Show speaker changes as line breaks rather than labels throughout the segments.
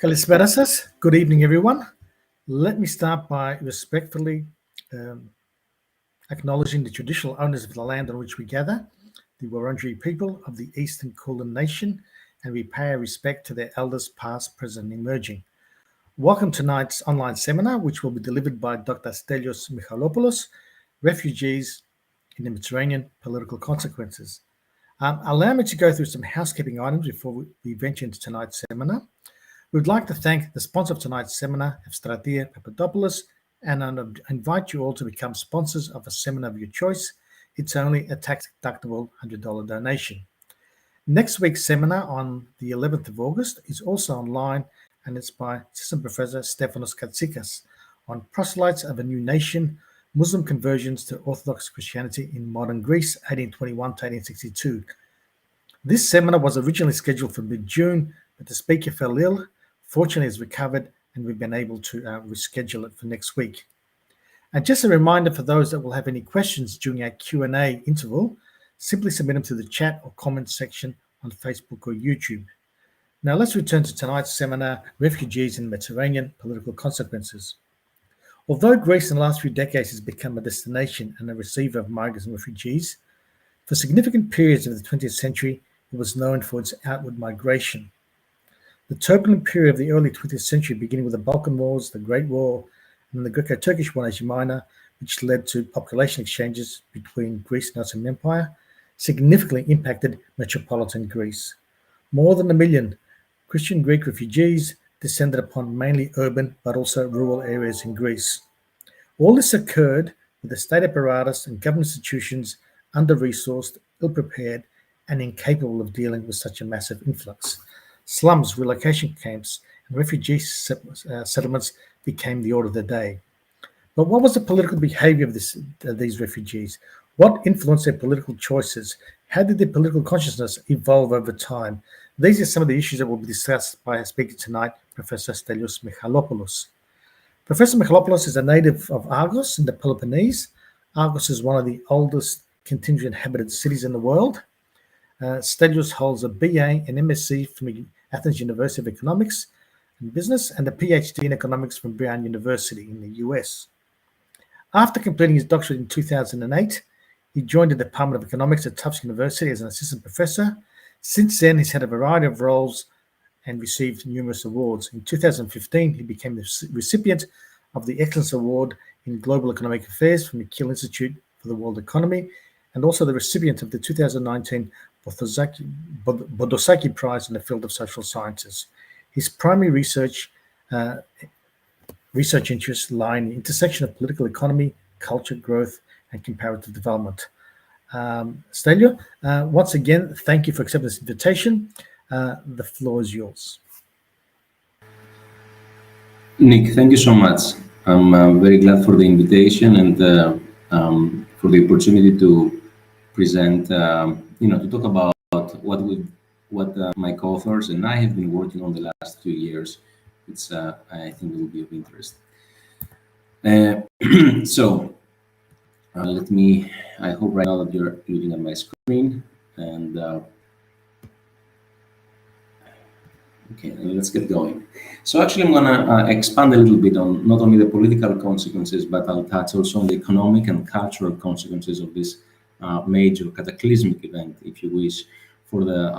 Kalisperasas. Good evening, everyone. Let me start by respectfully acknowledging the traditional owners of the land on which we gather, the Wurundjeri people of the Eastern Kulin Nation, and we pay our respect to their elders past, present, and emerging. Welcome to tonight's online seminar, which will be delivered by Dr. Stelios Michalopoulos, Refugees in the Mediterranean, Political Consequences. Allow me to go through some housekeeping items before we venture into tonight's seminar. We'd like to thank the sponsor of tonight's seminar, Evstratia Papadopoulos, and I invite you all to become sponsors of a seminar of your choice. It's only a tax-deductible $100 donation. Next week's seminar on the 11th of August is also online, and it's by Assistant Professor Stefanos Katsikas on proselytes of a new nation, Muslim conversions to Orthodox Christianity in modern Greece, 1821 to 1862. This seminar was originally scheduled for mid-June, but the speaker fell ill. Fortunately, has recovered, and we've been able to reschedule it for next week. And just a reminder for those that will have any questions during our Q&A interval, simply submit them to the chat or comment section on Facebook or YouTube. Now let's return to tonight's seminar, Refugees in the Mediterranean, Political Consequences. Although Greece in the last few decades has become a destination and a receiver of migrants and refugees, for significant periods of the 20th century, it was known for its outward migration. The turbulent period of the early 20th century, beginning with the Balkan Wars, the Great War, and the Greco-Turkish War in Asia Minor, which led to population exchanges between Greece and the Ottoman Empire, significantly impacted metropolitan Greece. More than 1 million Christian Greek refugees descended upon mainly urban but also rural areas in Greece. All this occurred with the state apparatus and government institutions under-resourced, ill-prepared, and incapable of dealing with such a massive influx. Slums, relocation camps, and refugee settlements became the order of the day. But what was the political behavior of these refugees? What influenced their political choices? How did their political consciousness evolve over time? These are some of the issues that will be discussed by our speaker tonight, Professor Stelios Michalopoulos. Professor Michalopoulos is a native of Argos in the Peloponnese. Argos is one of the oldest continually inhabited cities in the world. Stelios holds a BA and MSc from Athens University of Economics and Business and a PhD in Economics from Brown University in the US. After completing his doctorate in 2008, he joined the Department of Economics at Tufts University as an assistant professor. Since then, he's had a variety of roles and received numerous awards. In 2015, he became the recipient of the Excellence Award in Global Economic Affairs from the Kiel Institute for the World Economy, and also the recipient of the 2019 Bodosaki Prize in the field of social sciences. His primary research interests lie in the intersection of political economy, culture, growth, and comparative development. Stelios, once again, thank you for accepting this invitation. The floor is yours.
Nick, thank you so much. I'm very glad for the invitation and for the opportunity to present, to talk about what my co-authors and I have been working on the last 2 years. It's, I think it will be of interest. So, I hope right now that you're looking at my screen and okay, let's get going. So actually I'm gonna expand a little bit on not only the political consequences, but I'll touch also on the economic and cultural consequences of this major cataclysmic event, if you wish, for the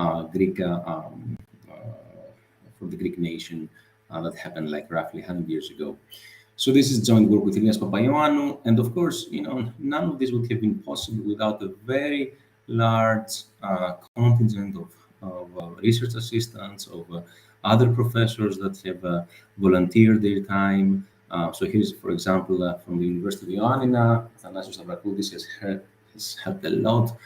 Greek nation that happened like roughly 100 years ago. So this is joint work with Ilias Papaioannou, and of course, none of this would have been possible without a very large contingent of research assistants, of other professors that have volunteered their time. So here's, for example, from the University of Ioannina, Athanasios Stavrakoutis has helped a lot,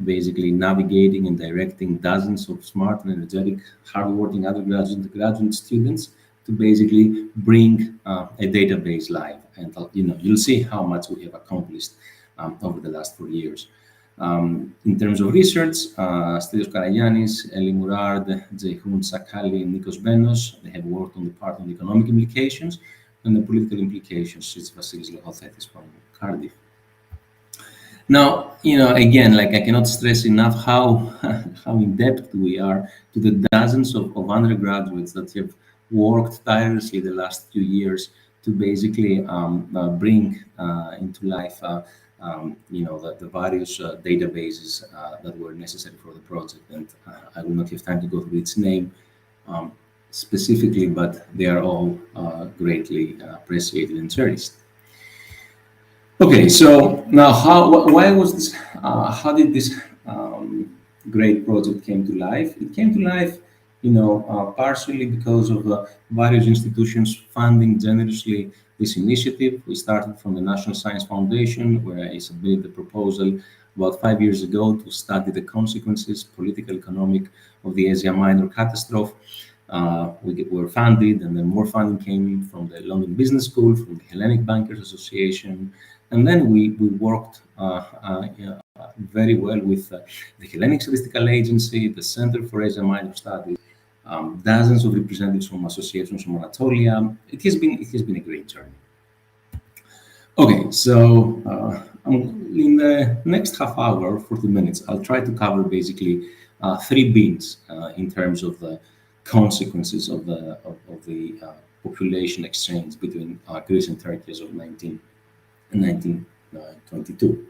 basically navigating and directing dozens of smart and energetic, hardworking undergraduate and graduate students to basically bring a database live. And you'll see how much we have accomplished over the last 4 years. In terms of research, Stelios Karagiannis, Eli Mourad, Ceyhun Sakali, and Nikos Benos, they have worked on the part of the economic implications and the political implications. It's Vasilis Lehothetis from Cardiff. Now, again, like I cannot stress enough how in depth we are to the dozens of undergraduates that have worked tirelessly the last few years to basically bring into life the various databases that were necessary for the project. And I will not have time to go through its name um, specifically, but they are all greatly appreciated and cherished. Okay, so now why was this, how did this great project came to life? It came to life, partially because of various institutions funding generously this initiative. We started from the National Science Foundation, where I submitted the proposal about 5 years ago to study the consequences, political, economic, of the Asia Minor catastrophe. We were funded, and then more funding came from the London Business School, from the Hellenic Bankers Association, and then we worked very well with the Hellenic Statistical Agency, the Center for Asia Minor Studies, dozens of representatives from associations from Anatolia. It has been a great journey. Okay, so in the next half hour, 40 minutes, I'll try to cover basically three beats in terms of the consequences of the population exchange between Greece and Turkey as of 1922.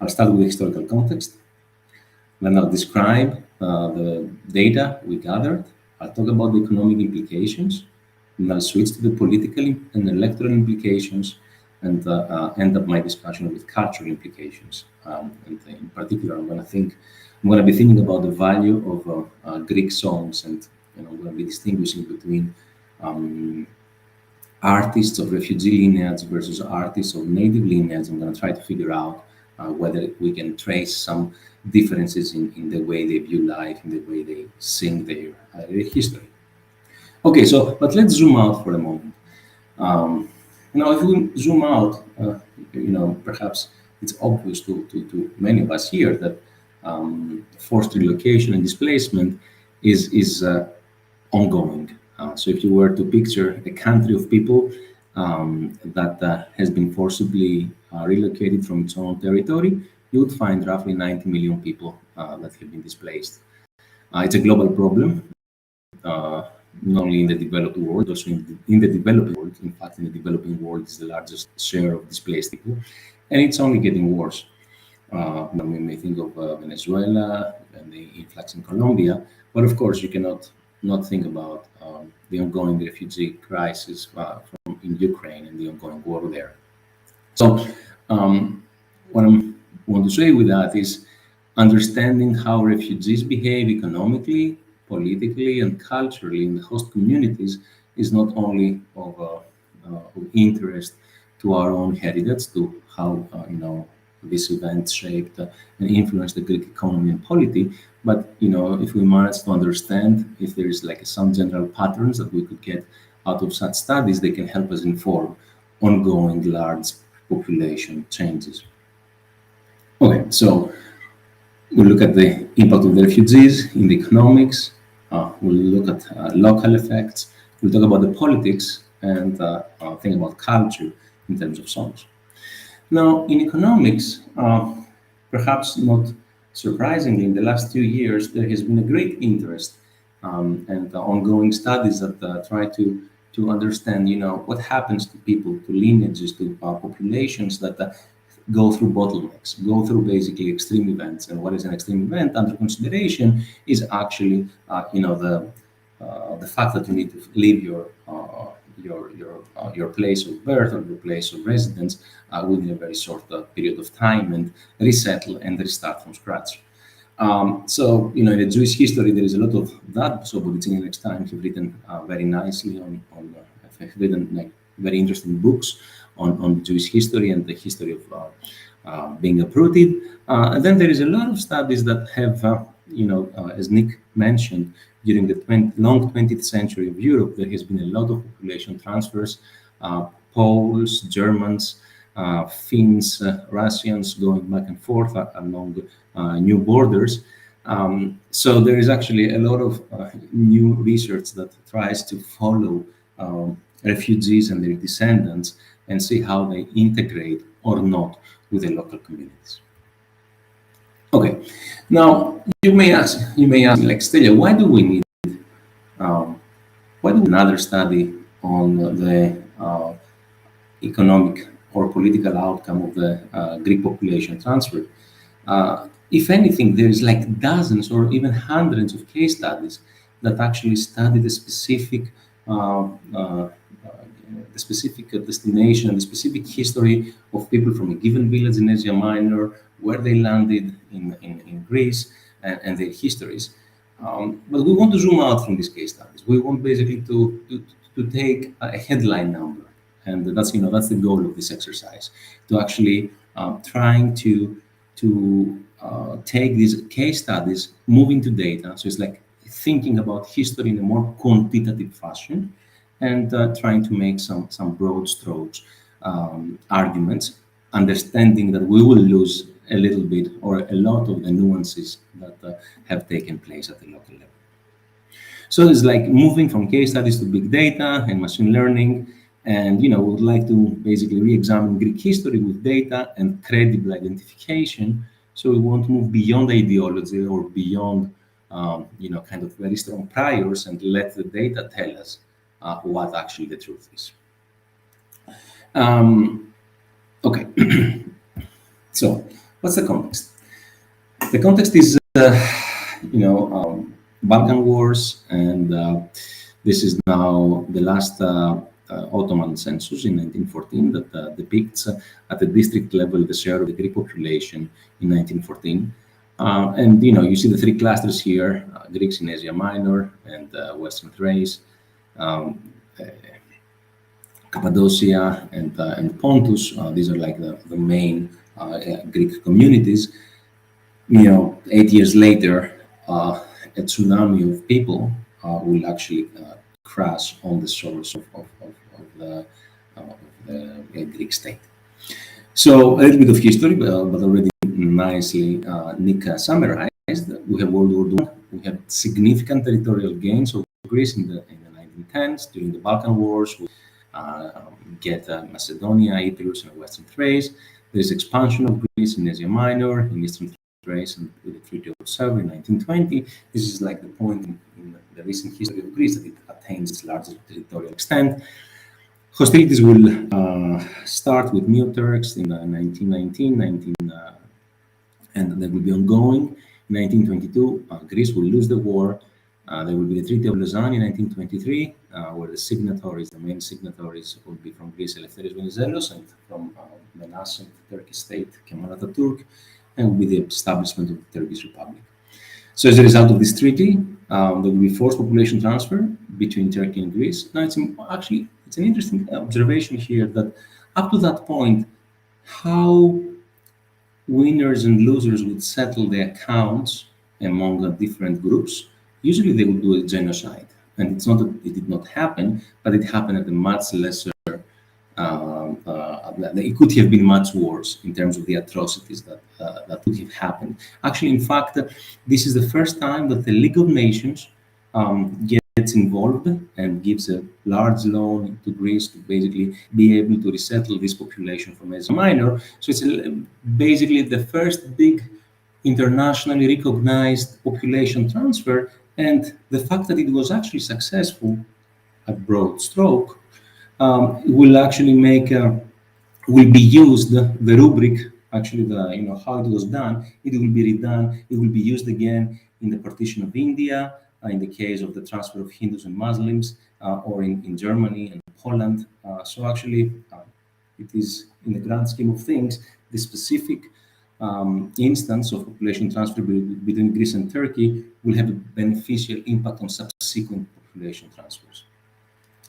I'll start with the historical context, then I'll describe the data we gathered. I'll talk about the economic implications, and I'll switch to the political and electoral implications, and end up my discussion with cultural implications. And in particular, I'm going to be thinking about the value of Greek songs, and I'm going to be distinguishing between artists of refugee lineage versus artists of native lineage. I'm going to try to figure out whether we can trace some differences in the way they view life, in the way they sing their history. Okay, but let's zoom out for a moment. If we zoom out, perhaps it's obvious to many of us here that forced relocation and displacement is ongoing. So if you were to picture a country of people that has been forcibly relocated from its own territory, you would find roughly 90 million people that have been displaced. It's a global problem, not only in the developed world, also in the developing world. In fact, in the developing world is the largest share of displaced people, and it's only getting worse. We may think of Venezuela and the influx in Colombia, but of course you cannot not think about the ongoing refugee crisis from in Ukraine and the ongoing war there. So what I want to say with that is understanding how refugees behave economically, politically, and culturally in the host communities is not only of interest to our own heritage, to how this event shaped and influenced the Greek economy and polity, but if we manage to understand if there is like some general patterns that we could get out of such studies, they can help us inform ongoing large population changes. Okay, so we'll look at the impact of the refugees in the economics. We'll look at local effects. We'll talk about the politics and think about culture in terms of songs. Now, in economics, perhaps not surprisingly, in the last 2 years, there has been a great interest and ongoing studies that try to understand, what happens to people, to lineages, to populations that go through bottlenecks, go through basically extreme events. And what is an extreme event under consideration is actually, the fact that you need to leave your place of birth or your place of residence within a very short period of time and resettle and restart from scratch. So, in the Jewish history, there is a lot of that. So, Boudicini next time have written very nicely have written very interesting books on Jewish history and the history of being uprooted. And then there is a lot of studies that have, as Nick mentioned, during the long 20th century of Europe, there has been a lot of population transfers, Poles, Germans, Finns, Russians going back and forth along new borders. So there is actually a lot of new research that tries to follow refugees and their descendants and see how they integrate or not with the local communities. Okay, now you may ask, like, Stelios, why do we need Why do another study on the economic or political outcome of the Greek population transfer? If anything, there is like dozens or even hundreds of case studies that actually study uh, uh, the specific destination, the specific history of people from a given village in Asia Minor, where they landed in Greece, and their histories. But we want to zoom out from these case studies. We want basically to take a headline number, and that's the goal of this exercise, to actually trying to take these case studies, move into data. So it's like thinking about history in a more quantitative fashion, and trying to make some broad strokes arguments, understanding that we will lose a little bit or a lot of the nuances that have taken place at the local level. So it's like moving from case studies to big data and machine learning. And we would like to basically re-examine Greek history with data and credible identification. So we want to move beyond ideology or beyond kind of very strong priors, and let the data tell us what actually the truth is. Okay, so what's the context? The context is, Balkan Wars, and this is now the last Ottoman census in 1914 that depicts at the district level the share of the Greek population in 1914. And you see the three clusters here: Greeks in Asia Minor and Western Thrace, um, Cappadocia, and Pontus. These are like the main Greek communities. 8 years later, a tsunami of people will actually crash on the shores of the Greek state. So a little bit of history, but already nicely Nick summarized. We have World War I. We have significant territorial gains of Greece in the 1910s during the Balkan Wars. We get Macedonia, Epirus, and Western Thrace. There is expansion of Greece in Asia Minor, in Eastern Thrace, and with the Treaty of Sevres in 1920. This is like the point in the recent history of Greece that it attains its largest territorial extent. Hostilities will start with New Turks in 1919, and they will be ongoing. In 1922, Greece will lose the war. There will be the Treaty of Lausanne in 1923, where the main signatories, will be from Greece, Eleftherios Venizelos, and from the nascent Turkish state, Kemal Atatürk, and will be the establishment of the Turkish Republic. So as a result of this treaty, there will be forced population transfer between Turkey and Greece. Now, it's an interesting observation here that up to that point, how winners and losers would settle the accounts among the different groups. Usually they would do a genocide. And it's not that it did not happen, but it happened at a much lesser, it could have been much worse in terms of the atrocities that could have happened. Actually, in fact, this is the first time that the League of Nations gets involved and gives a large loan to Greece to basically be able to resettle this population from Asia Minor. So it's basically the first big internationally recognized population transfer, and the fact that it was actually successful at broad stroke will actually will be used, the rubric, actually how it was done, it will be redone, it will be used again in the partition of India, in the case of the transfer of Hindus and Muslims, or in Germany and Poland. So actually, it is, in the grand scheme of things, the specific instance of population transfer between Greece and Turkey will have a beneficial impact on subsequent population transfers.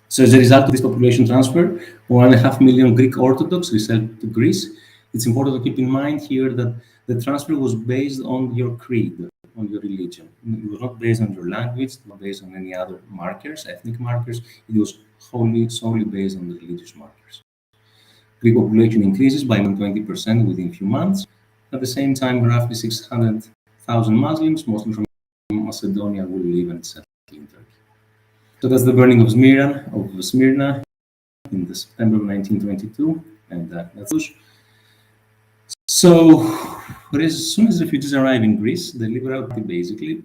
So as a result of this population transfer, 1.5 million Greek Orthodox resettled to Greece. It's important to keep in mind here that the transfer was based on your creed, on your religion. It was not based on your language, not based on any other markers, ethnic markers. It was solely based on the religious markers. Greek population increases by 20% within a few months. At the same time, roughly 600,000 Muslims, mostly from Macedonia, will live and settle in Turkey. So that's the burning of Smyrna in the September of 1922, and that's so. As soon as refugees arrive in Greece, the Liberal Party, basically,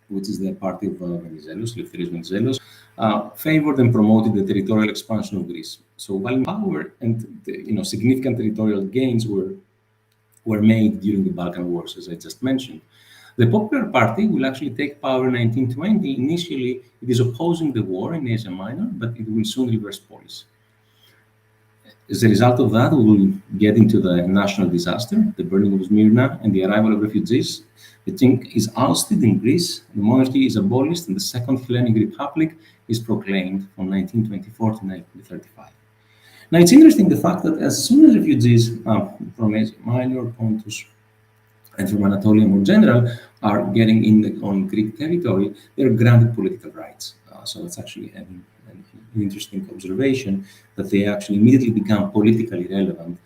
which is the party of Venizelos, Eleftherios Venizelos, favored and promoted the territorial expansion of Greece. So while power and significant territorial gains were made during the Balkan Wars, as I just mentioned, the Popular Party will actually take power in 1920. Initially, it is opposing the war in Asia Minor, but it will soon reverse policy. As a result of that, we will get into the national disaster, the burning of Smyrna, and the arrival of refugees. The king is ousted in Greece, the monarchy is abolished, and the Second Hellenic Republic is proclaimed from 1924 to 1935. Now, it's interesting the fact that as soon as refugees from Asia Minor, Pontus, and from Anatolia more general are getting on Greek territory, they're granted political rights. So that's actually an interesting observation that they actually immediately become politically relevant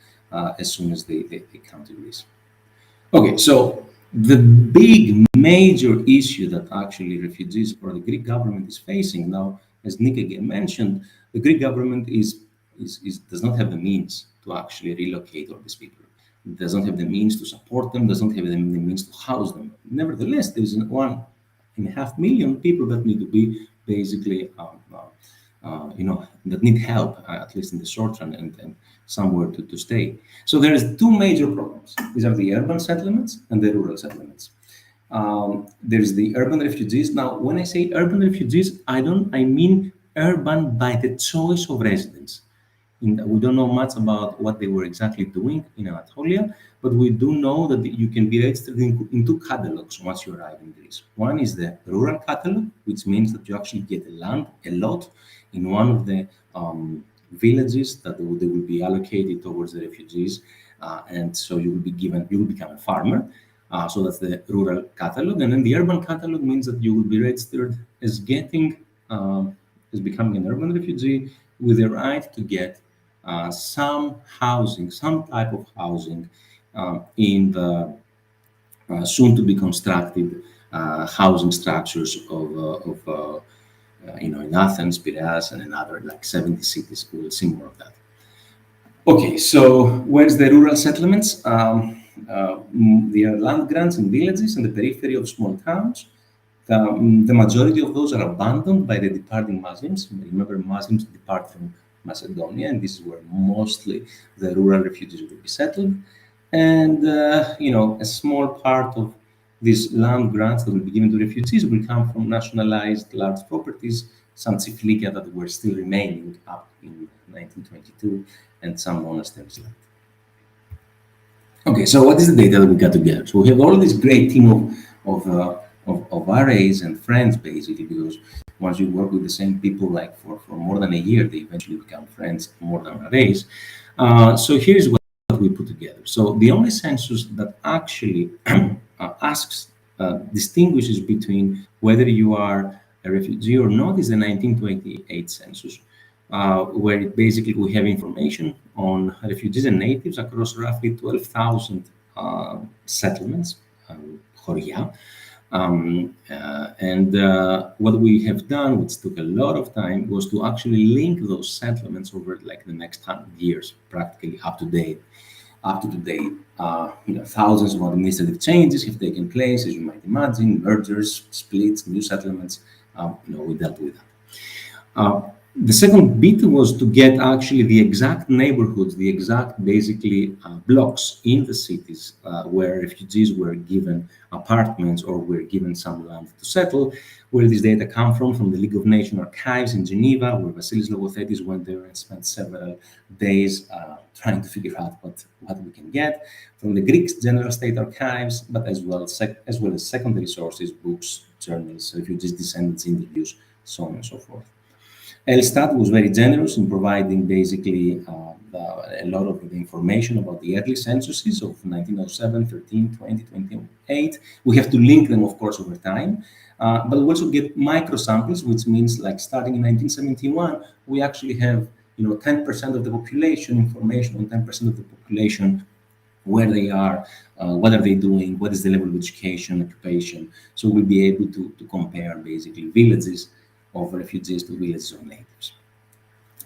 as soon as they come to Greece. Okay, so the big major issue that actually refugees or the Greek government is facing now, as Nick again mentioned, the Greek government does not have the means to actually relocate all these people. It doesn't have the means to support them, doesn't have the means to house them. Nevertheless, there's 1.5 million people that need to be basically that need help, at least in the short run, and somewhere to stay. So there's two major problems. These are the urban settlements and the rural settlements. There's the urban refugees. Now, when I say urban refugees, I mean urban by the choice of residence. We don't know much about what they were exactly doing in Anatolia, but we do know that you can be registered in two catalogs once you arrive in Greece. One is the rural catalog, which means that you actually get a lot in one of the villages that they will be allocated towards the refugees, and so you will become a farmer. So that's the rural catalog, and then the urban catalog means that you will be registered as becoming an urban refugee with the right to get some housing, some type of housing in the soon to be constructed housing structures of in Athens, Piraeus, and another like 70 cities. We will see more of that. Okay, so where's the rural settlements? There are land grants in villages and the periphery of small towns. The majority of those are abandoned by the departing Muslims. Remember, Muslims depart from Macedonia, and this is where mostly the rural refugees will be settled. And a small part of these land grants that will be given to refugees will come from nationalized large properties, some Tsiflikia that were still remaining up in 1922, and some monasteries left. Okay, so what is the data that we got together? So we have all this great team of RAs and friends, basically, because once you work with the same people like for more than a year, they eventually become friends more than RAs. So here's what we put together. So the only census that actually distinguishes between whether you are a refugee or not is the 1928 census, where basically we have information on refugees and natives across roughly 12,000 settlements, choria. What we have done, which took a lot of time, was to actually link those settlements over like the next 100 years, practically up to date. Thousands of administrative changes have taken place, as you might imagine, mergers, splits, new settlements. We dealt with that. The second bit was to get actually the exact neighborhoods, the exact basically blocks in the cities where refugees were given apartments or were given some land to settle. Where this data come from the League of Nations archives in Geneva, where Vasilis Logothetis went there and spent several days trying to figure out what we can get. From the Greek General State Archives, but as well as secondary sources, books, journals, refugees' descendants, interviews, so on and so forth. Elstat was very generous in providing basically a lot of the information about the early censuses of 1907, 13, 20, 28. We have to link them, of course, over time. But we also get micro samples, which means like starting in 1971, we actually have 10% of the population information on 10% of the population, where they are, what are they doing, what is the level of education, occupation. So we'll be able to compare basically villages of refugees to villages of natives.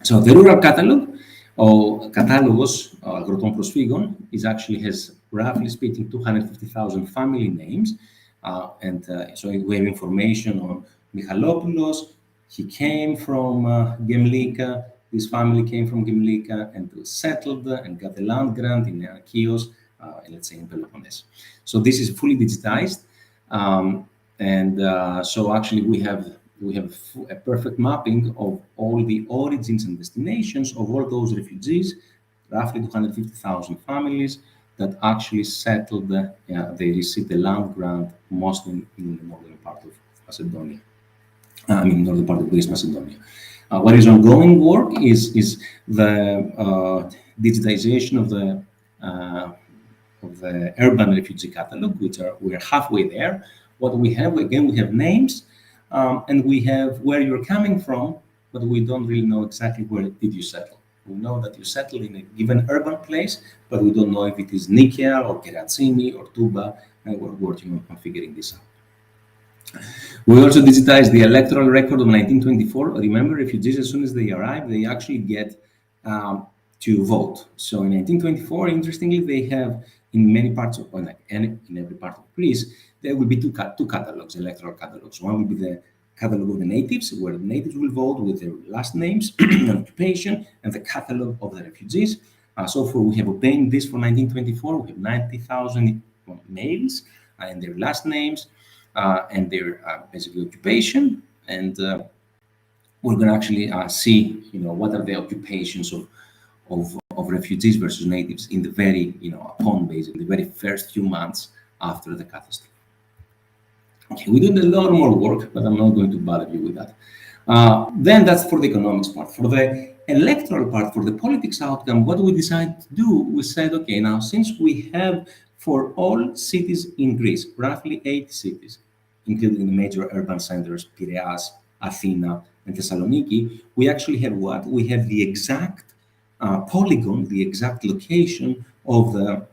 So the rural catalog, or Κατάλογος Αγροτών Προσφύγων, has, roughly speaking, 250,000 family names. So we have information on Michalopoulos, He came from Gemlika. This family came from Gemlika and was settled and got a land grant in Chios, let's say in Peloponnese. So this is fully digitized, so actually we have a perfect mapping of all the origins and destinations of all those refugees, roughly 250,000 families that actually settled. They received the land grant mostly in the northern part of Macedonia. Northern part of Greece, Macedonia. What is ongoing work is the digitization of the urban refugee catalog, we're halfway there. What we have, again, we have names, and we have where you're coming from, but we don't really know exactly where did you settle. We know that you settled in a given urban place, but we don't know if it is Nikia or Keratsini or Tuba, and we're working on figuring this out. We also digitized the electoral record of 1924. Remember, refugees, as soon as they arrive, they actually get to vote. So in 1924, interestingly, they have in many parts of, in every part of Greece, there will be two catalogs, electoral catalogs. One will be the catalog of the natives, where the natives will vote with their last names and occupation, and the catalog of the refugees. We have obtained this for 1924. We have 90,000 males and their last names. And their basically occupation, and we're going to actually see, what are the occupations of refugees versus natives in the very, upon basically the very first few months after the catastrophe. Okay, we did a lot more work, but I'm not going to bother you with that. Then that's for the economics part. For the electoral part, for the politics outcome, what we decided to do, we said, okay, now since we have for all cities in Greece, roughly 80 cities, including the major urban centers, Piraeus, Athena, and Thessaloniki, we actually have what? We have the exact polygon, the exact location of the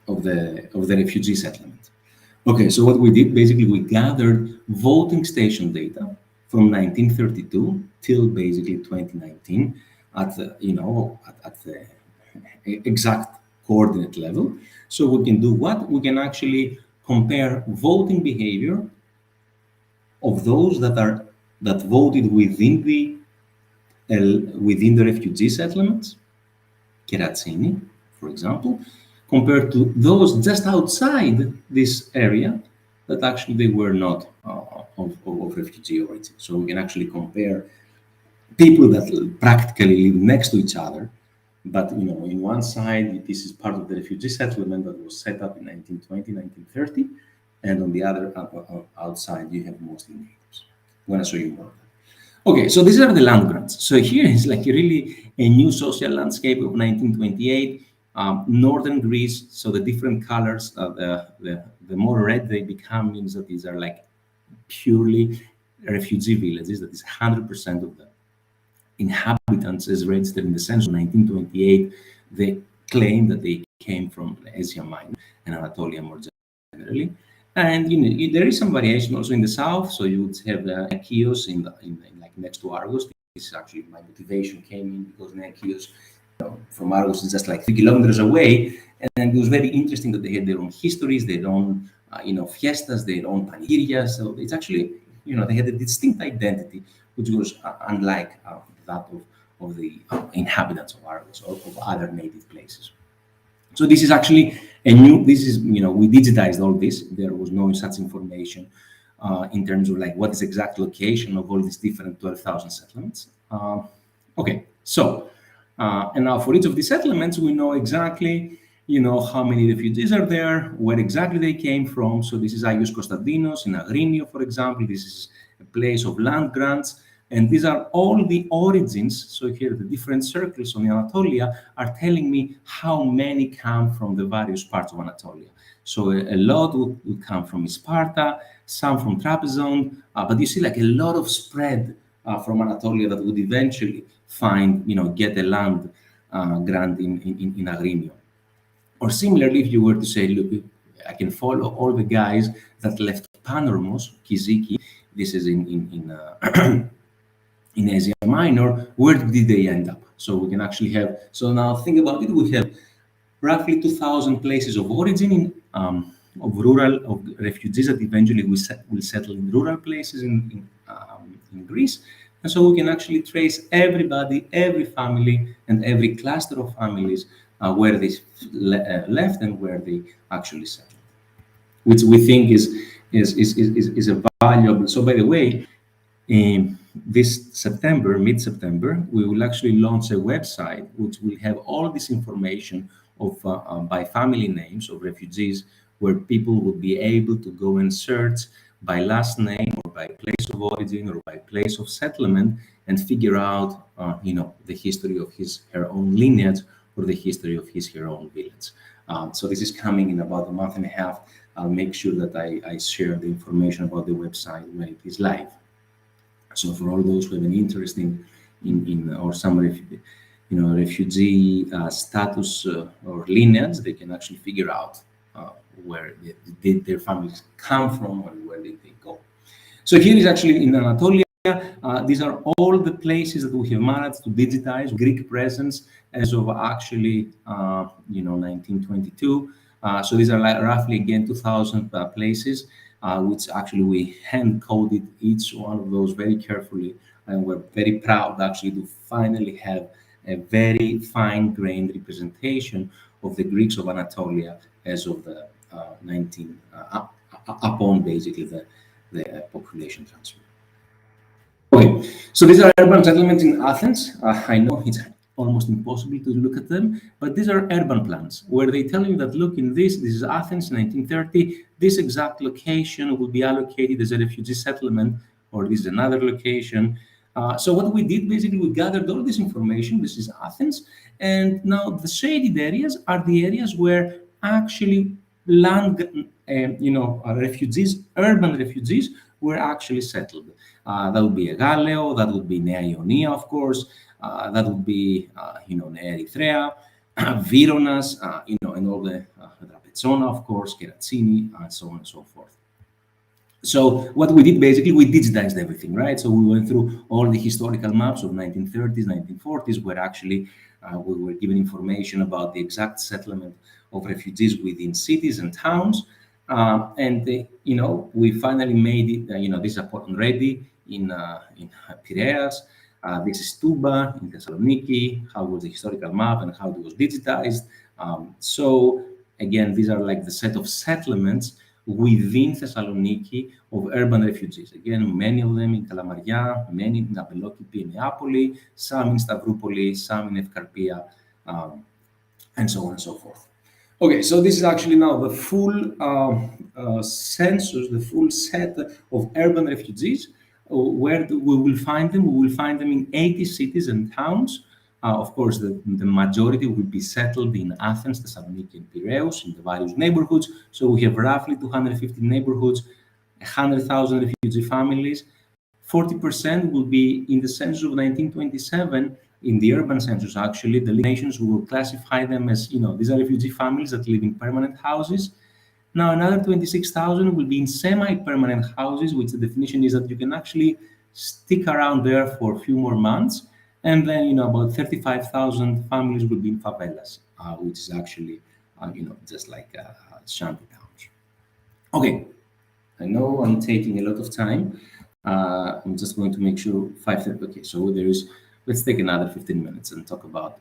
of the refugee settlement. Okay, so what we did, basically, we gathered voting station data from 1932 till basically 2019 at the, at the exact coordinate level. So we can do what? We can actually compare voting behavior of those that voted within the refugee settlements, Keratsini, for example, compared to those just outside this area that actually they were not of refugee origin. So we can actually compare people that practically live next to each other, but in one side, this is part of the refugee settlement that was set up in 1920, 1930, and on the other outside, you have mostly natives. I'm going to show you more of that. Okay, so these are the land grants. So here is like really a new social landscape of 1928, northern Greece. So the different colors, the more red they become, means that these are like purely refugee villages. That is 100% of the inhabitants as registered in the census of 1928. They claim that they came from Asia Minor and Anatolia more generally. And there is some variation also in the south. So you would have Chios in like next to Argos. This is actually my motivation came in because Chios from Argos is just like 3 kilometers away, and it was very interesting that they had their own histories, their own fiestas, their own panegyrias. So it's actually they had a distinct identity, which was unlike that of the inhabitants of Argos or of other native places. So this is actually we digitized all this. There was no such information in terms of like what is exact location of all these different 12,000 settlements. Okay, so and now for each of these settlements, we know exactly how many refugees are there, where exactly they came from. So this is Agios Konstantinos in Agrinio, for example. This is a place of land grants. And these are all the origins. So here, the different circles on Anatolia are telling me how many come from the various parts of Anatolia. So a lot would come from Sparta, some from Trapezon, but you see like a lot of spread from Anatolia that would eventually get a land grant in Agrinio. Or similarly, if you were to say, look, I can follow all the guys that left Panormos, Kiziki, this is in Asia Minor, where did they end up? So we can actually have, so now think about it, we have roughly 2,000 places of origin of refugees that eventually will settle in rural places in Greece. And so we can actually trace everybody, every family, and every cluster of families where they left and where they actually settled, which we think is a valuable. So by the way, this September, mid-September, we will actually launch a website which will have all this information of by family names of refugees, where people will be able to go and search by last name or by place of origin or by place of settlement and figure out, the history of her own lineage or the history of her own village. So this is coming in about a month and a half. I'll make sure that I share the information about the website when it is live. So for all those who have an interest in or some refugee status or lineage, they can actually figure out where their families come from and where did they go. So here is actually in Anatolia. These are all the places that we have managed to digitize Greek presence as of actually 1922. So these are like roughly again 2,000 places. Which actually we hand coded each one of those very carefully, and we're very proud actually to finally have a very fine-grained representation of the Greeks of Anatolia as of the upon basically the population transfer. Okay, so these are urban settlements in Athens. I know it's almost impossible to look at them, but these are urban plans where they tell you that, look, this is Athens in 1930, this exact location will be allocated as a refugee settlement, or this is another location. So what we did, basically, we gathered all this information. This is Athens, and now the shaded areas are the areas where actually refugees, urban refugees, were actually settled. That would be Egaleo, that would be Nea Ionia, of course, that would be, Nea Erythrea, Vironas, and all the Trapezona, of course, Keratsini, and so on and so forth. So what we did, basically, we digitized everything, right? So we went through all the historical maps of 1930s, 1940s, where actually we were given information about the exact settlement of refugees within cities and towns. We finally made it, this is already in Piraeus. This is Touba in Thessaloniki, how was the historical map and how it was digitized. So again, these are like the set of settlements within Thessaloniki of urban refugees. Again, many of them in Kalamaria, many in Abelokipi and Neapoli, some in Stavroupoli, some in Evkarpia, and so on and so forth. Okay, so this is actually now the full census, the full set of urban refugees. Where we will find them? We will find them in 80 cities and towns. Of course, the majority will be settled in Athens, Thessaloniki, and Piraeus in the various neighborhoods. So we have roughly 250 neighborhoods, 100,000 refugee families. 40% will be in the census of 1927. In the urban census, actually, the nations will classify them as, these are refugee families that live in permanent houses. Now, another 26,000 will be in semi-permanent houses, which the definition is that you can actually stick around there for a few more months. And then, about 35,000 families will be in favelas, which is actually, just like shanty towns. Okay, I know I'm taking a lot of time. I'm just going to make sure 5:30. Okay, so let's take another 15 minutes and talk about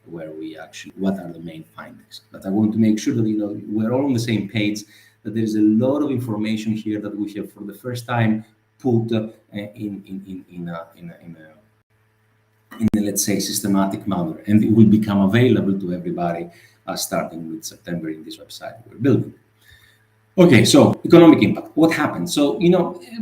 what are the main findings. But I want to make sure that we're all on the same page, that there is a lot of information here that we have for the first time put in a, let's say, systematic manner, and it will become available to everybody starting with September in this website we're building. Okay, so economic impact. What happened? So,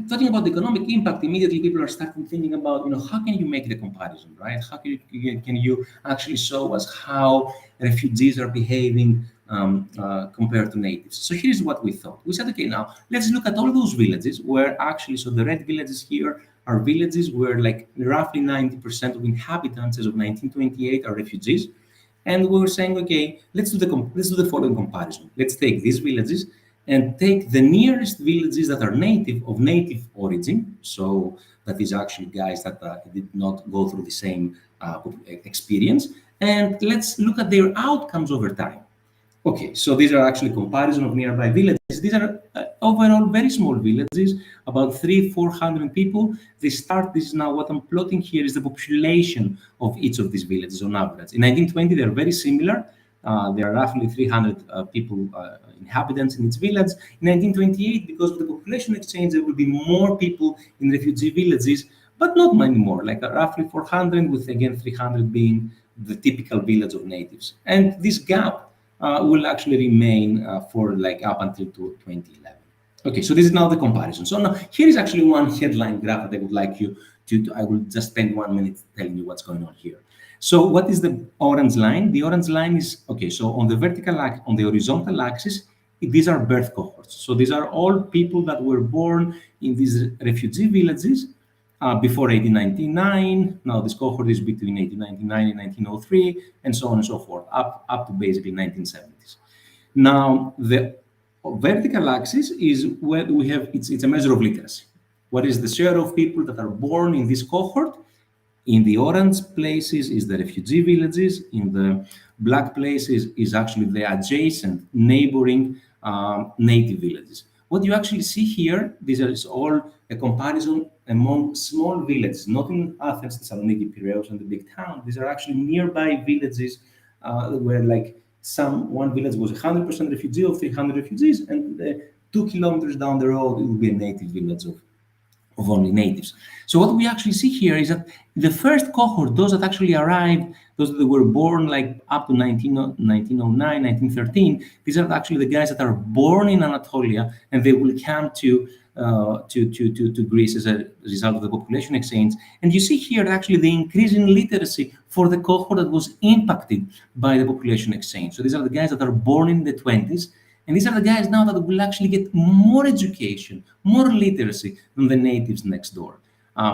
talking about the economic impact, immediately people are starting thinking about, how can you make the comparison, right? How can you actually show us how refugees are behaving compared to natives? So here's what we thought. We said, okay, now let's look at all those villages where actually, so the red villages here are villages where like roughly 90% of inhabitants as of 1928 are refugees. And we were saying, okay, let's do the following comparison. Let's take these villages and take the nearest villages that are of native origin. So that is actually guys that did not go through the same experience. And let's look at their outcomes over time. Okay, so these are actually comparison of nearby villages. These are overall very small villages, about 400 people. They start, this is now what I'm plotting here is the population of each of these villages on average. In 1920, they're very similar. There are roughly 300 people, inhabitants in each village. In 1928, because of the population exchange, there will be more people in refugee villages, but not many more, like roughly 400, with again 300 being the typical village of natives. And this gap will actually remain for like up until 2011. Okay, so this is now the comparison. So now here is actually one headline graph that I would like you I will just spend 1 minute telling you what's going on here. So what is the orange line? The orange line is, okay, so on the on the horizontal axis, these are birth cohorts. So these are all people that were born in these refugee villages before 1899. Now this cohort is between 1899 and 1903, and so on and so forth, up to basically 1970s. Now the vertical axis is where we have, it's a measure of literacy. What is the share of people that are born in this cohort? In the orange places is the refugee villages. In the black places is actually the adjacent neighboring native villages. What you actually see here, this is all a comparison among small villages, not in Athens, Thessaloniki, Piraeus, and the big town. These are actually nearby villages where like one village was 100% refugee of 300 refugees, and 2 kilometers down the road, it will be a native village of only natives. So what we actually see here is that the first cohort, those that actually arrived, those that were born like up to 1909, 1913, these are actually the guys that are born in Anatolia, and they will come to Greece as a result of the population exchange. And you see here actually the increase in literacy for the cohort that was impacted by the population exchange. So these are the guys that are born in the 20s. And these are the guys now that will actually get more education, more literacy than the natives next door,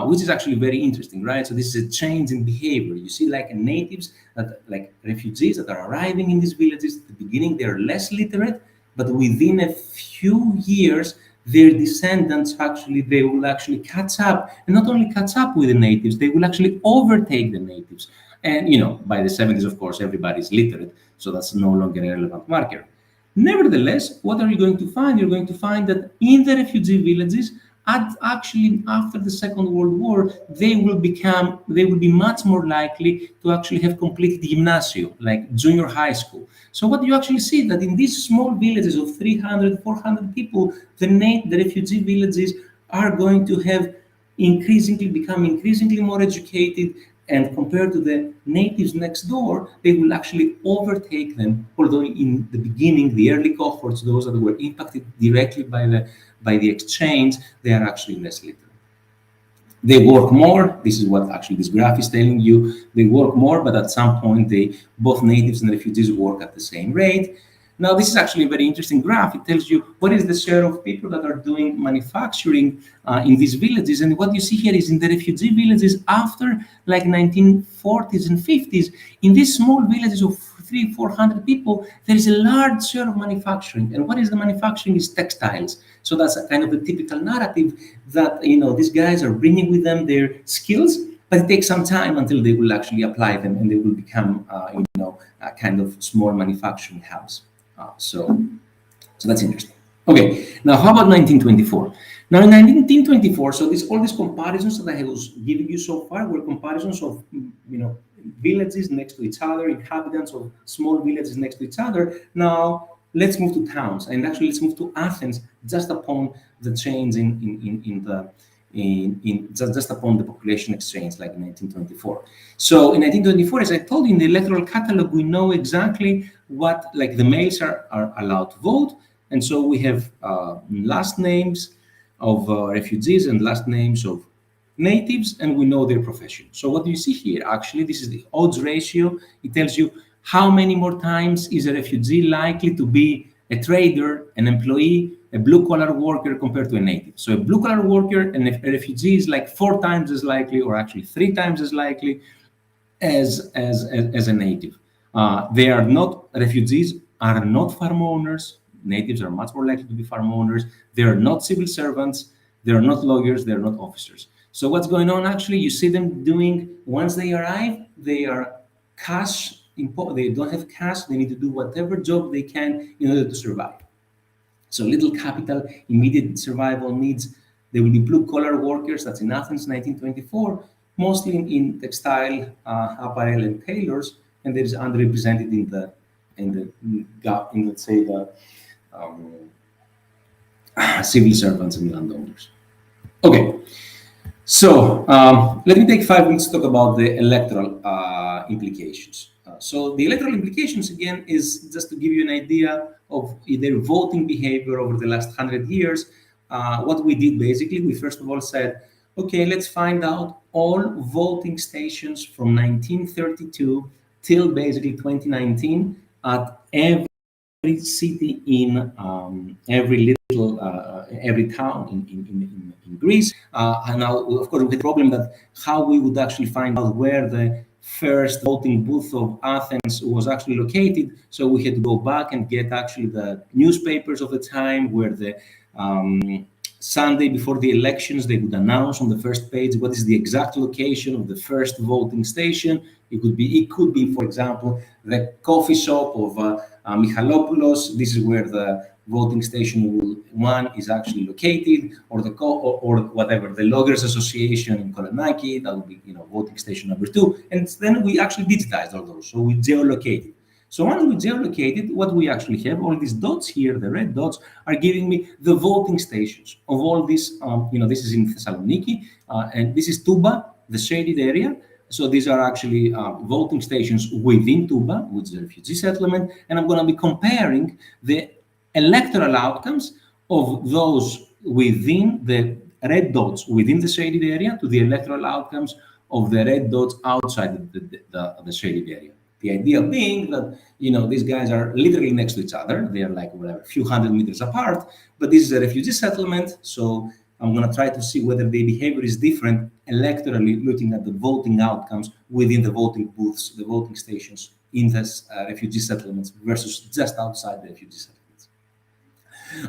which is actually very interesting, right? So this is a change in behavior. You see like natives, like refugees that are arriving in these villages, at the beginning they're less literate, but within a few years, their descendants they will actually catch up, and not only catch up with the natives, they will actually overtake the natives. And, by the 70s, of course, everybody's literate, so that's no longer a relevant marker. Nevertheless, what are you going to find? You're going to find that in the refugee villages, actually after the Second World War, they will be much more likely to actually have completed gymnasium, like junior high school. So what you actually see that in these small villages of 300, 400 people, the refugee villages are going to have become increasingly more educated, and compared to the natives next door, they will actually overtake them. Although in the beginning, the early cohorts, those that were impacted directly by the exchange, they are actually less literate. They work more. This is what actually this graph is telling you. They work more, but at some point, both natives and refugees work at the same rate. Now, this is actually a very interesting graph. It tells you what is the share of people that are doing manufacturing in these villages. And what you see here is in the refugee villages after like 1940s and 50s, in these small villages of 300-400 people, there is a large share of manufacturing. And what is the manufacturing is textiles. So that's a kind of the typical narrative that, these guys are bringing with them their skills, but it takes some time until they will actually apply them and they will become, a kind of small manufacturing hubs. So that's interesting. Okay, now how about 1924? Now in 1924, so all these comparisons that I was giving you so far were comparisons of, villages next to each other, inhabitants of small villages next to each other. Now let's move to towns, and actually let's move to Athens just upon the change just upon the population exchange, like in 1924. So in 1924, as I told you, in the electoral catalog, we know exactly what, like the males are allowed to vote. And so we have last names of refugees and last names of natives, and we know their profession. So what do you see here? Actually, this is the odds ratio. It tells you how many more times is a refugee likely to be a trader, an employee, a blue-collar worker compared to a native. So a blue-collar worker and a refugee is like 4 times as likely, or actually 3 times as likely as a native. Refugees are not farm owners. Natives are much more likely to be farm owners. They are not civil servants. They are not lawyers. They are not officers. So what's going on? Actually, you see them doing, once they arrive, they are cash, they don't have cash. They need to do whatever job they can in order to survive. So little capital, immediate survival needs. There will be blue-collar workers. That's in Athens, 1924, mostly in textile, apparel, and tailors, and there is underrepresented in let's say the um, civil servants and landowners. Okay, so let me take 5 minutes to talk about the electoral implications. So the electoral implications, again, is just to give you an idea of their voting behavior over the last 100 years. What we did basically, we first of all said, okay, let's find out all voting stations from 1932 till basically 2019 at every city in every little every town in Greece. And now, of course, we had the problem that how we would actually find out where the first voting booth of Athens was actually located. So we had to go back and get actually the newspapers of the time, where the Sunday before the elections, they would announce on the first page what is the exact location of the first voting station. It could be, for example, the coffee shop of Michalopoulos. This is where the voting station 1 is actually located, or whatever, the Loggers Association in Kolonaki, that would be, voting station number 2. And then we actually digitized all those, so we geolocated. So once we geolocated, what we actually have, all these dots here, the red dots, are giving me the voting stations of all these. This is in Thessaloniki, and this is Touba, the shaded area. So these are actually voting stations within Touba, which is a refugee settlement, and I'm going to be comparing the electoral outcomes of those within the red dots within the shaded area to the electoral outcomes of the red dots outside the shaded area. The idea being that, these guys are literally next to each other. They are like, whatever, a few hundred meters apart, but this is a refugee settlement. So I'm going to try to see whether the behavior is different electorally, looking at the voting outcomes within the voting booths, the voting stations in this refugee settlements versus just outside the refugee settlements.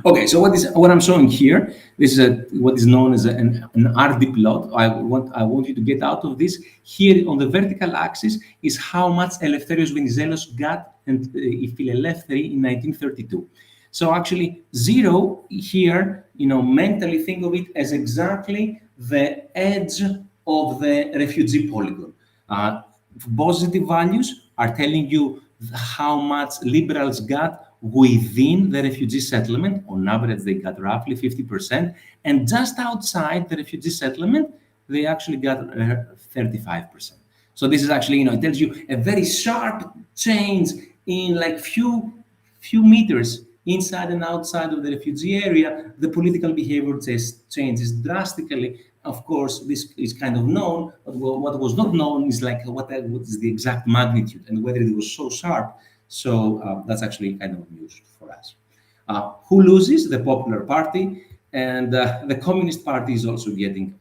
Okay, so what I'm showing here, this is what is known as an RD plot. I want you to get out of this. Here on the vertical axis is how much Eleftherios Venizelos got and Phileleftheri in 1932. So actually 0 here, mentally think of it as exactly the edge of the refugee polygon. Positive values are telling you how much liberals got within the refugee settlement. On average, they got roughly 50%. And just outside the refugee settlement, they actually got 35%. So this is actually, it tells you a very sharp change in like few meters inside and outside of the refugee area. The political behavior changes drastically. Of course, this is kind of known, but what was not known is like what is the exact magnitude and whether it was so sharp. So that's actually kind of news for us. Who loses? The Popular Party, and the Communist Party is also getting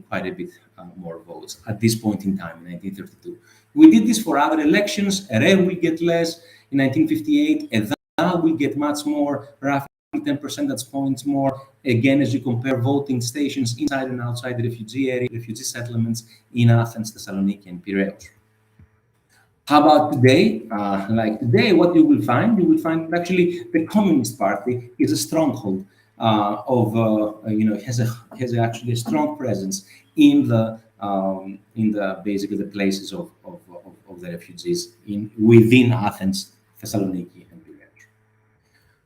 quite a bit more votes at this point in time in 1932. We did this for other elections. Erev will get less in 1958. Edha will get much more, roughly 10 percentage points more. Again, as you compare voting stations inside and outside the refugee area, refugee settlements in Athens, Thessaloniki, and Piraeus. How about today? Like today, what you will find actually the Communist Party is a stronghold has actually a strong presence in the basically the places of the refugees within Athens, Thessaloniki, and Piraeus.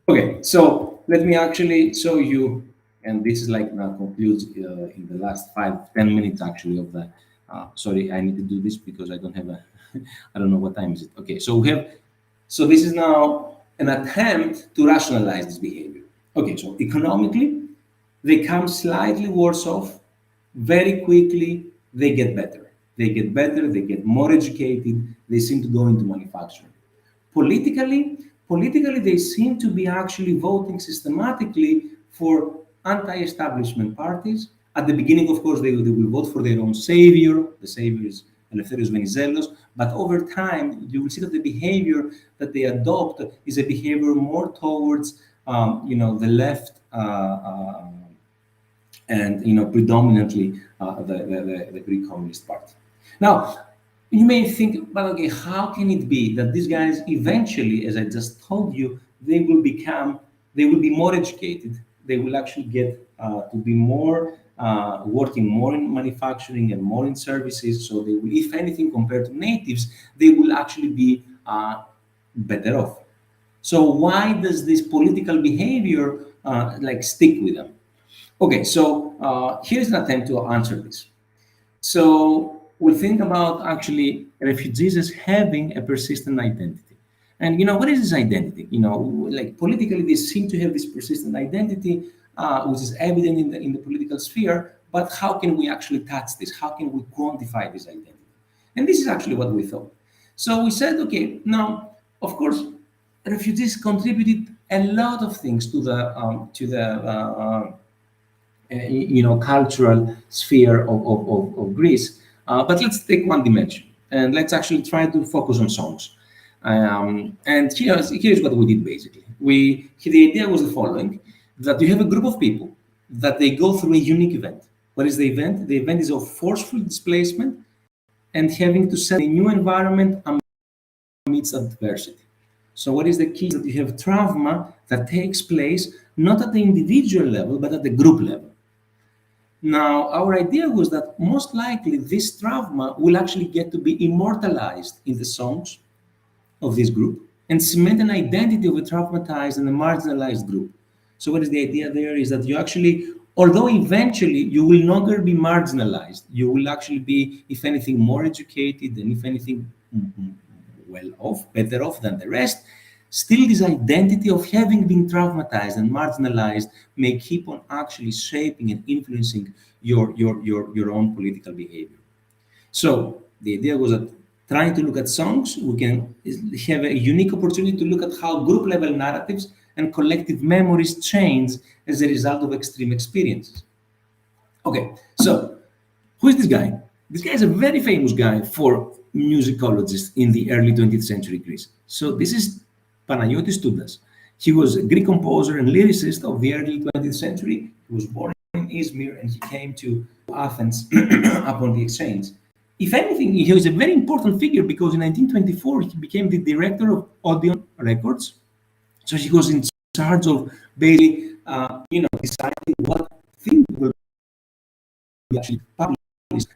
Okay, so let me actually show you, and this is like now concludes in the last 5-10 minutes actually of the. Sorry, I need to do this because I don't have a. I don't know what time is it. Okay, so this is now an attempt to rationalize this behavior. Okay, so economically, they come slightly worse off. Very quickly, they get better. They get more educated. They seem to go into manufacturing. Politically, they seem to be actually voting systematically for anti-establishment parties. At the beginning, of course, they will vote for their own savior. The savior is Eleftherios Venizelos. But over time, you will see that the behavior that they adopt is a behavior more towards, the left and predominantly the Greek Communist Party. Now, You may think, but okay, how can it be that these guys eventually, as I just told you, they will be more educated. They will actually get to be more working more in manufacturing and more in services. So they will, if anything, compared to natives, they will actually be better off. So why does this political behavior like stick with them? Okay, so here's an attempt to answer this. So we think about actually refugees as having a persistent identity. And what is this identity? Like politically, they seem to have this persistent identity, which is evident in the political sphere. But how can we actually touch this? How can we quantify this identity? And this is actually what we thought. So we said, okay, now of course, refugees contributed a lot of things to the cultural sphere of Greece. But let's take one dimension and let's actually try to focus on songs. And here's what we did basically. The idea was the following: that you have a group of people that they go through a unique event. What is the event? The event is of forceful displacement and having to set a new environment amidst adversity. So what is the key? That you have trauma that takes place not at the individual level, but at the group level. Now, our idea was that most likely this trauma will actually get to be immortalized in the songs of this group and cement an identity of a traumatized and a marginalized group. So what is the idea there is that you actually, although eventually you will no longer be marginalized, you will actually be, if anything, more educated and if anything, well off, better off than the rest, still this identity of having been traumatized and marginalized may keep on actually shaping and influencing your own political behavior. So the idea was that trying to look at songs, we can have a unique opportunity to look at how group level narratives and collective memories change as a result of extreme experiences. Okay, so who is this guy? This guy is a very famous guy for musicologists in the early 20th century Greece. So this is Panagiotis Toudas. He was a Greek composer and lyricist of the early 20th century. He was born in Izmir and he came to Athens upon the exchange. If anything, he was a very important figure because in 1924 he became the director of Odeon Records. So he was in charge of basically, deciding what thing will be actually published.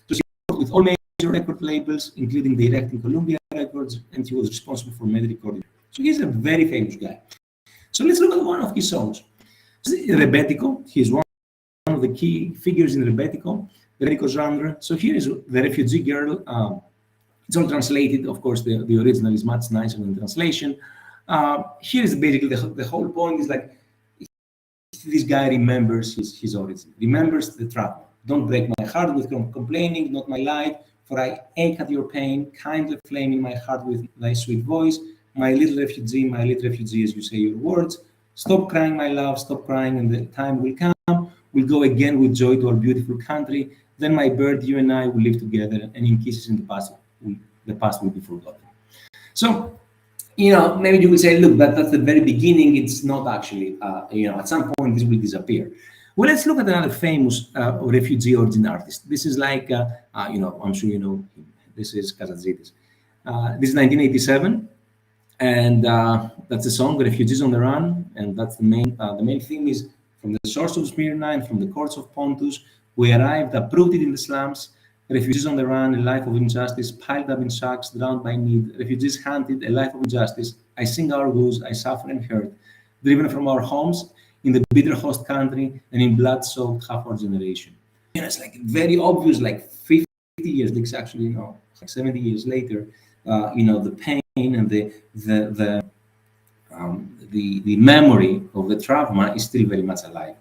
So he worked with all major record labels, including Direct and Columbia Records, and he was responsible for many recording. So he's a very famous guy. So let's look at one of his songs. Rebetiko. He is one of the key figures in Rebetiko, the Rebetiko genre. So here is the refugee girl. It's all translated. Of course, the original is much nicer than the translation. Here is basically the whole point is like this guy remembers his origin, remembers the trauma. Don't break my heart with complaining, not my life, for I ache at your pain, kindly flame in my heart with thy sweet voice. My little refugee, as you say your words. Stop crying, my love, stop crying, and the time will come. We'll go again with joy to our beautiful country. Then, my bird, you and I will live together, and in kisses in the past will be forgotten. So, maybe you will say, look, that's the very beginning. It's not actually, at some point this will disappear. Well, let's look at another famous refugee origin artist. This is like, I'm sure you know him. This is Kazantzidis. This is 1987, and that's the song "Refugees on the Run," and that's the main theme is from the source of Smyrna and from the courts of Pontus. We arrived, uprooted in the slums. Refugees on the run, a life of injustice, piled up in sacks, drowned by need. Refugees hunted, a life of injustice. I sing our woes, I suffer and hurt. Driven from our homes, in the bitter host country, and in blood-soaked half our generation. It's like very obvious, like 50 years, it's actually, like 70 years later, the pain and the memory of the trauma is still very much alive.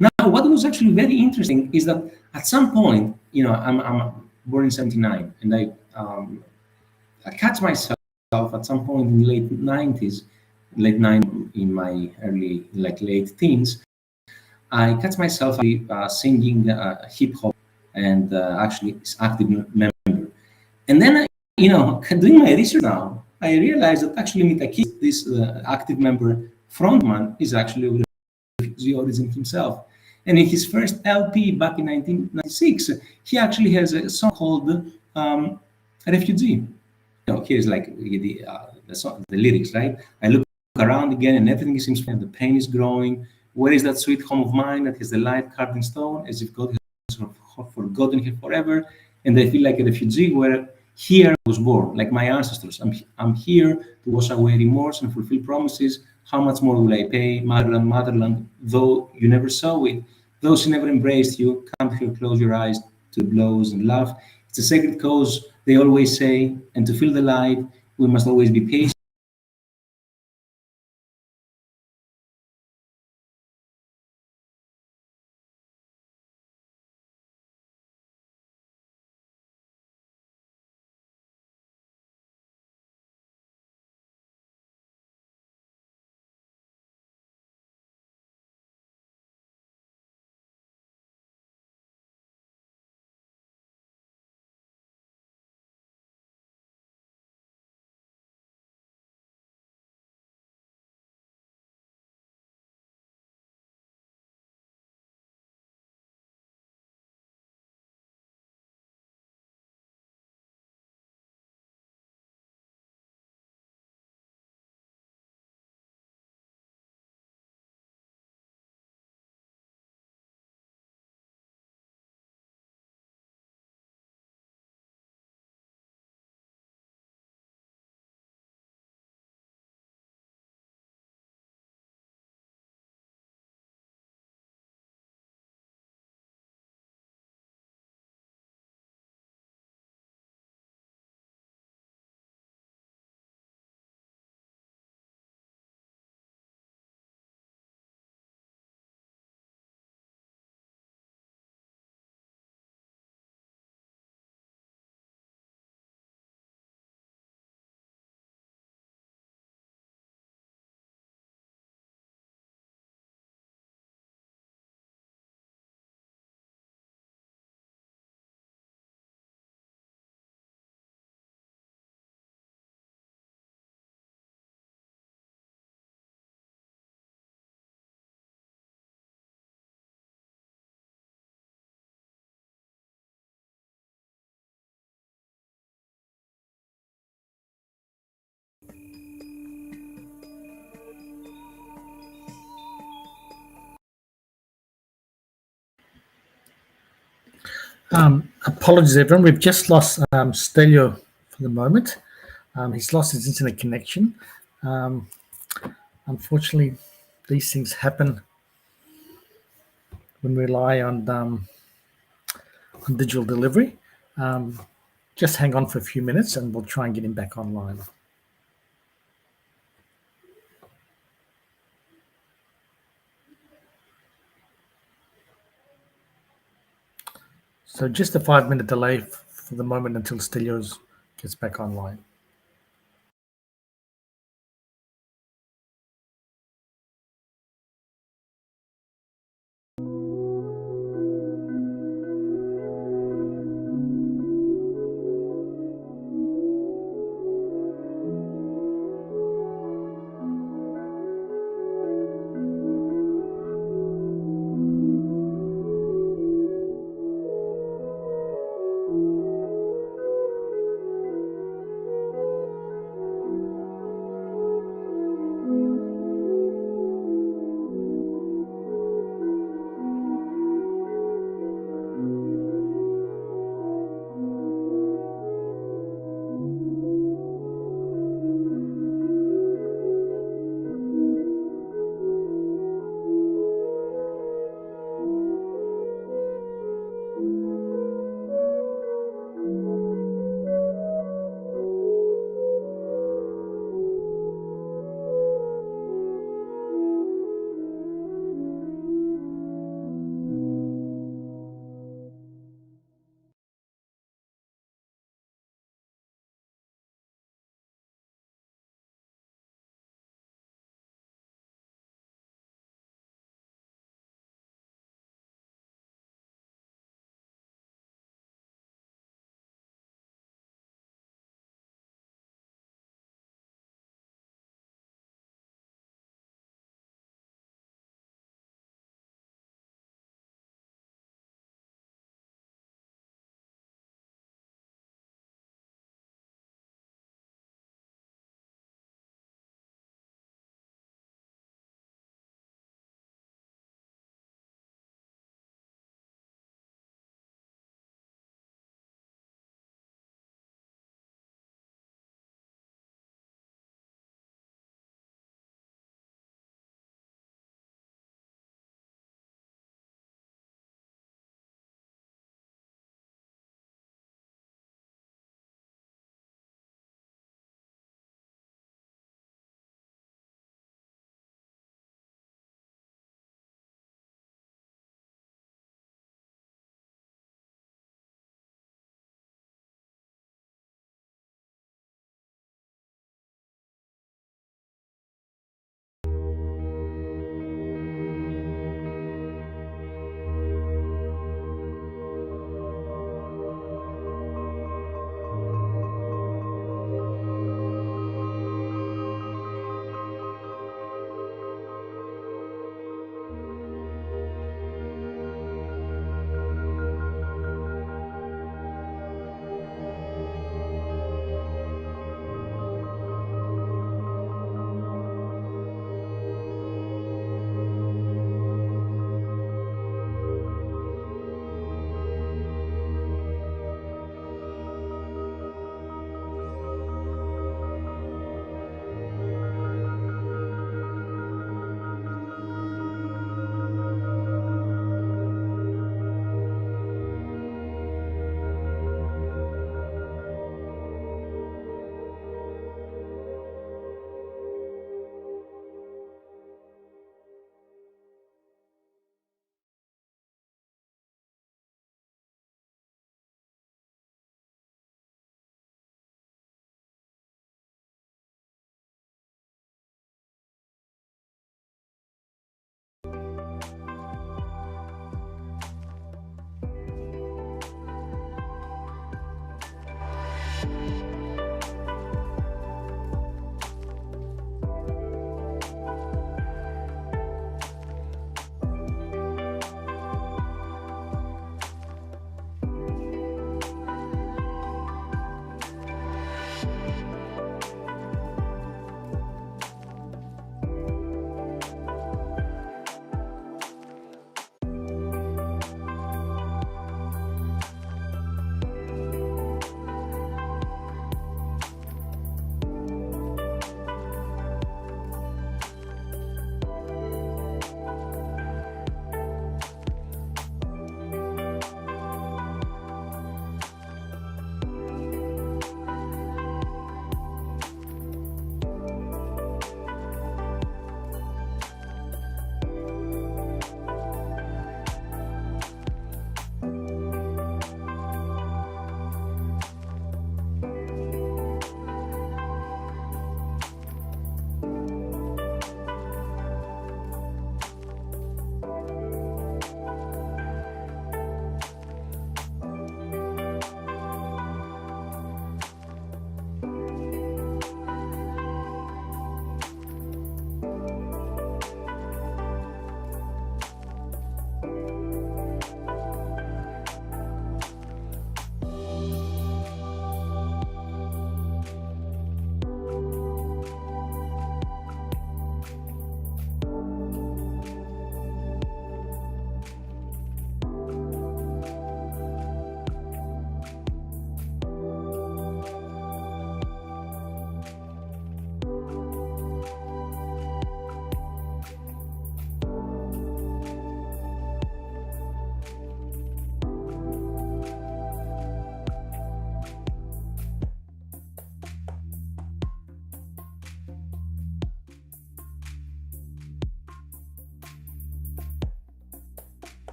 Now, what was actually very interesting is that at some point, I'm born in 79, and I catch myself at some point in the late 90s, in my early, late teens, I catch myself singing hip hop and actually active member. And then, doing my research now, I realized that actually Mitakis, this active member frontman, is actually of refugee origin himself. And in his first LP back in 1996, he actually has a song called Refugee. Here's like the lyrics, right? I look around again and everything seems fine. The pain is growing. Where is that sweet home of mine that has the light carved in stone, as if God has forgotten her forever? And I feel like a refugee where here I was born, like my ancestors. I'm here to wash away remorse and fulfill promises. How much more will I pay? Motherland, motherland, though you never saw it, those who never embraced you, come here, close your eyes to blows and laugh. It's a sacred cause, they always say, and to feel the light, we must always be patient.
Apologies, everyone. We've just lost Stelio for the moment. He's lost his internet connection. Unfortunately, these things happen when we rely on digital delivery. Just hang on for a few minutes and we'll try and get him back online. So just a 5-minute delay for the moment until Stelios gets back online.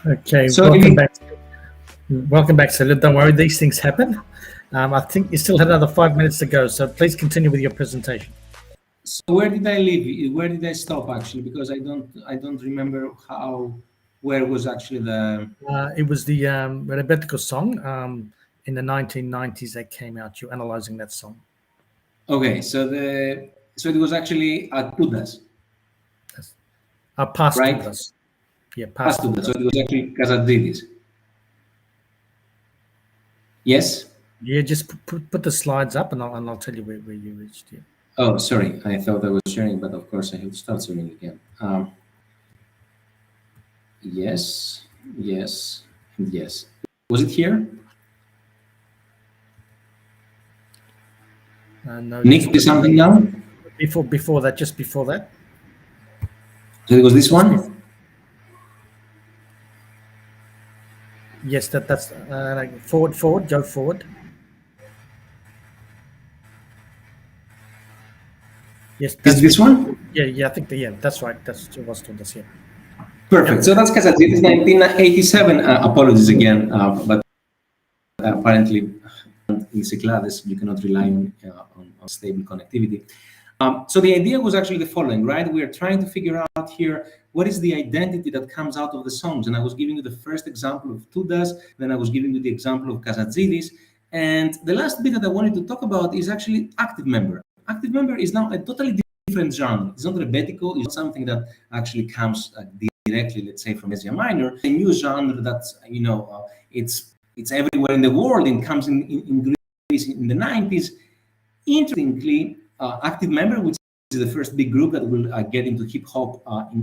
Okay,
So
welcome back. Welcome back, Celia. Don't worry, these things happen. I think you still had another 5 minutes to go, so please continue with your presentation.
so where did I leave? Where did I stop actually? Because I don't remember where was actually the.
It was the Rebetiko song in the 1990s that came out. You're analyzing that song.
Okay, so it was actually Tudas,
Past
right?
Tudas. Yeah,
Past
past
Tudas. So
Tudas.
it was actually Kazadzidis. Yes.
Yeah, just put the slides up and I'll tell you where you reached. Yeah.
Oh, sorry. I thought I was sharing, but of course I have to start sharing again. Yes, yes, and yes. Was it here?
No,
Nick, is something now?
before that, just before that.
So it was this
Just
one?
yes, that's like forward, go forward. Yes,
Is
that's
this one?
yeah, I think that's right. That's it was Tudas. Yeah.
Perfect. So that's Kazadzidis 1987. Apologies again, but apparently in Cyclades you cannot rely on stable connectivity. So the idea was actually the following, right? We are trying to figure out here what is the identity that comes out of the songs. And I was giving you the first example of Tudas, then I was giving you the example of Kazadzidis. And the last bit that I wanted to talk about is actually active member. Active member is now a totally different genre. It's not rebetiko, it's not something that actually comes directly, let's say, from Asia Minor. A new genre that's, it's everywhere in the world and comes in Greece in the 90s. Interestingly, Active Member, which is the first big group that will get into hip hop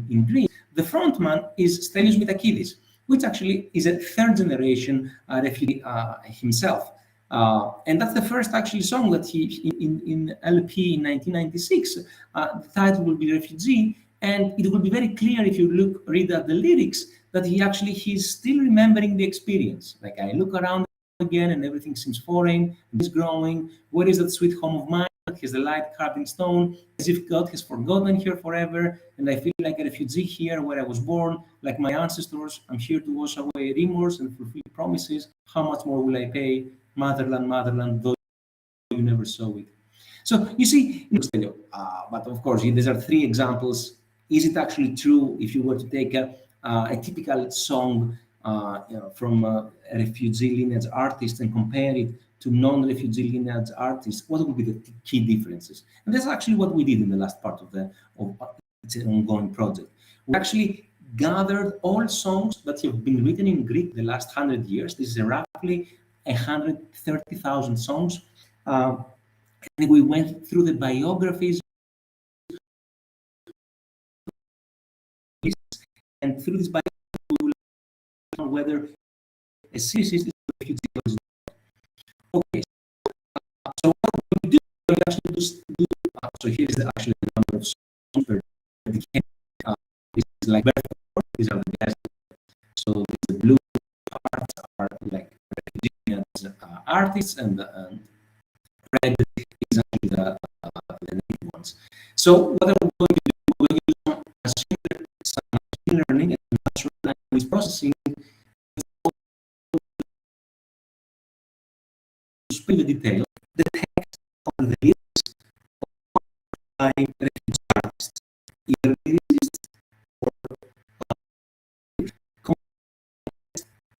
in Greece, the frontman is Stelios Mitakidis, which actually is a third generation refugee himself. And that's the first actually song that he in LP in 1996. The title will be Refugee, and it will be very clear if you read the lyrics that he's still remembering the experience. Like, I look around again and everything seems foreign, it's growing. Where is that sweet home of mine that has the light carved in stone, as if God has forgotten here forever, and I feel like a refugee here where I was born, like my ancestors. I'm here to wash away remorse and fulfill promises. How much more will I pay? Motherland, motherland, though you never saw it. So you see, but of course, these are three examples. Is it actually true if you were to take a typical song from a refugee lineage artist and compare it to non-refugee lineage artists? What would be the key differences? And that's actually what we did in the last part of it's an ongoing project. We actually gathered all songs that have been written in Greek the last 100 years. This is roughly 130,000 songs. And we went through the biographies, and through this biography, we will learn whether a series is refugee or is not. Okay, so what we do, we actually do so here is actually the number of songs per decade. This is like these are the guys. So the blue parts are like refugee artists, and red is actually the native ones. So what I'm going to do, we're going to use some machine learning and natural language processing to spill the detail, the text on the lyrics by refugee artists, either lyricists or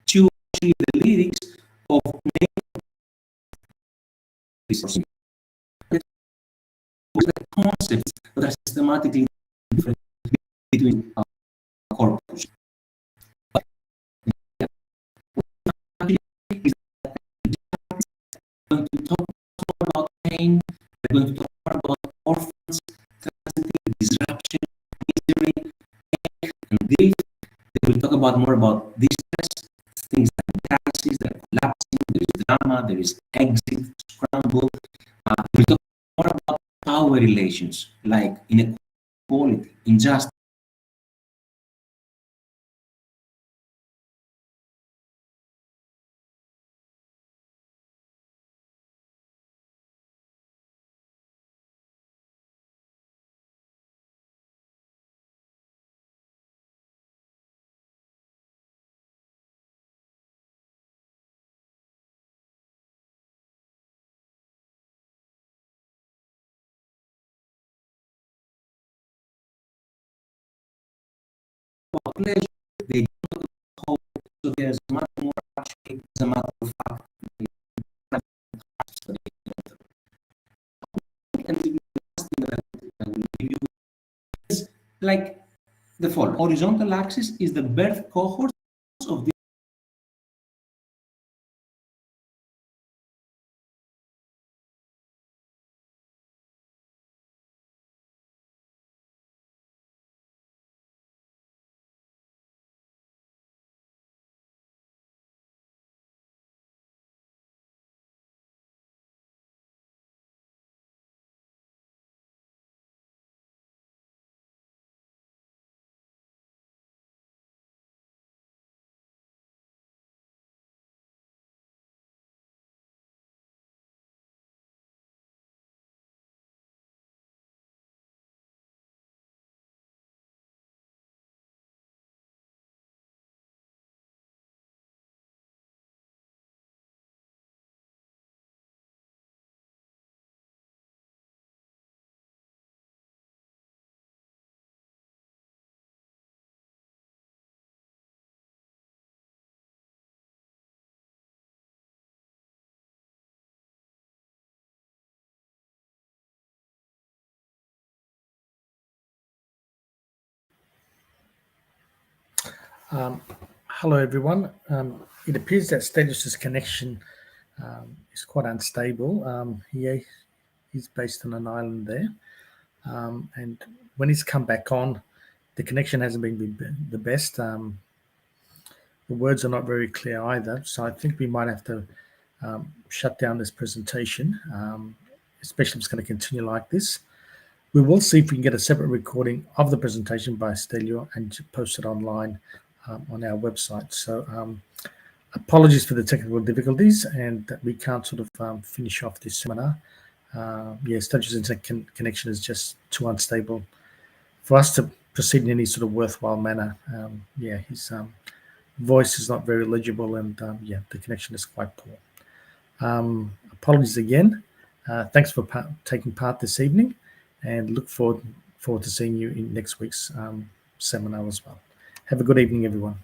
to actually the lyrics of many resources. The concepts that are systematically different between corpus. But is going to talk more about pain, we're going to talk more about orphans, transitive disruption, misery, and grief. They will talk about more about distress, things like crisis, that are collapsing, there is drama, there is exit, scramble. We'll talk more about power relations, like inequality, injustice. pleasure, they don't hope. So there's much more actually, as a matter of fact, and the last thing that I will give you is like the following. Horizontal axis is the birth cohort of the
Hello, everyone. It appears that Stelios' connection is quite unstable. He's based on an island there. And when he's come back on, the connection hasn't been the best. The words are not very clear either. So I think we might have to shut down this presentation, especially if it's going to continue like this. We will see if we can get a separate recording of the presentation by Stelios and post it online on our website. So apologies for the technical difficulties and that we can't sort of finish off this seminar. Stelios' internet connection is just too unstable for us to proceed in any sort of worthwhile manner. His voice is not very legible, and the connection is quite poor. Apologies again. Thanks for taking part this evening, and look forward to seeing you in next week's seminar as well. Have a good evening, everyone.